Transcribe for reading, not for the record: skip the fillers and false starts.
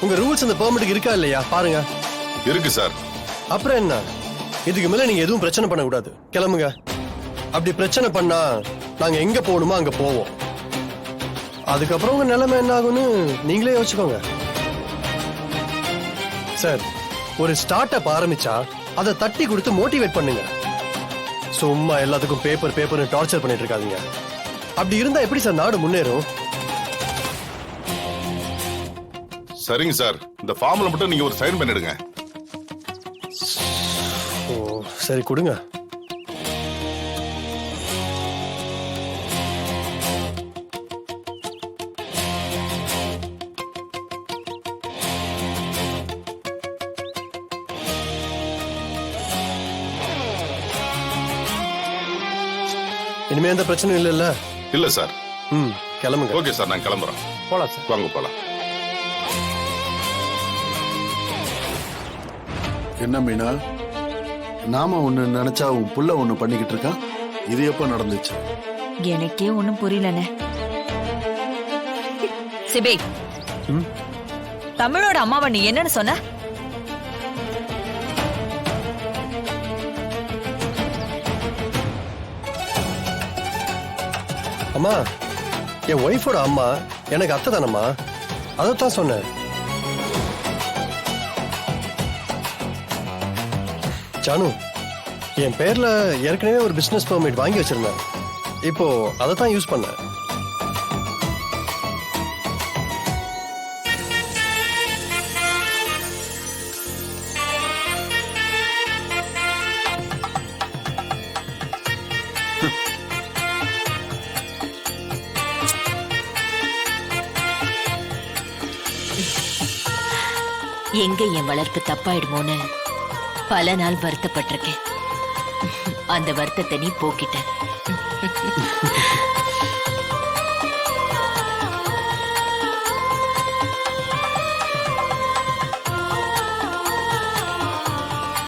உங்க ரூல்ஸ் அந்த பெர்மிட்டுக்கு இருக்கா இல்லையா பாருங்க. இருக்கு சார். அப்புறம் என்ன, இதுக்கு மேல நீங்க எதுவும் பிரச்சனை பண்ண கூடாது. கிளம்புங்க. அப்படி பிரச்சனை பண்ணா நாங்க எங்க போகணுமோ அங்க போவோம். அதுக்கப்புறம் உங்க நிலைமை என்ன ஆகும்னு நீங்களே யோசிச்சுக்கோங்க. சார், ஒரு ஸ்டார்ட் அப் ஆரம்பிச்சா அதை தட்டி கொடுத்து மோட்டிவேட் பண்ணுங்க. சும்மா எல்லாத்துக்கும் பேப்பர் பேப்பர்னு டார்ச்சர் பண்ணிட்டு இருக்காதீங்க. அப்படி இருந்தா எப்படி சார் நாடு முன்னேறும்? சரிங்க சார், இந்த ஃபார்ம்ல மட்டும் நீங்க ஒரு சைன் பண்ணிடுங்க. ஓ சரி, கொடுங்க. இனிமே எந்த பிரச்சனையும் இல்லைல்ல? இல்ல சார். கிளம்புங்க. ஓகே சார், நான் கிளம்புறேன். போலாம் சார். வாங்க போலாம். என்ன மீனா, நாம ஒண்ணு நினைச்சா உன் புள்ள ஒண்ணு பண்ணிக்கிட்டு இருக்கான். இது எப்ப நடந்துச்சு? எனக்கே ஒண்ணும் புரியலனே. சிபி, தமிழோட அம்மாவை நீ என்னன்னு சொன்ன? அம்மா, என் ஒய்ஃபோட அம்மா எனக்கு அத்தை தானம்மா, அதைத்தான் சொன்னேன். ஜானு, என் பேர்ல ஏற்கனவே ஒரு பிசினஸ் பெர்மிட் வாங்கி வச்சிருந்தேன். இப்போ அதைத்தான் யூஸ் பண்ணேன். எங்க என் வளர்ப்பு தப்பாயிடுமோன்னு பல நாள் வருத்தப்பட்டிருக்கேன். அந்த வருத்தத்தை நீ போக்கிட்ட.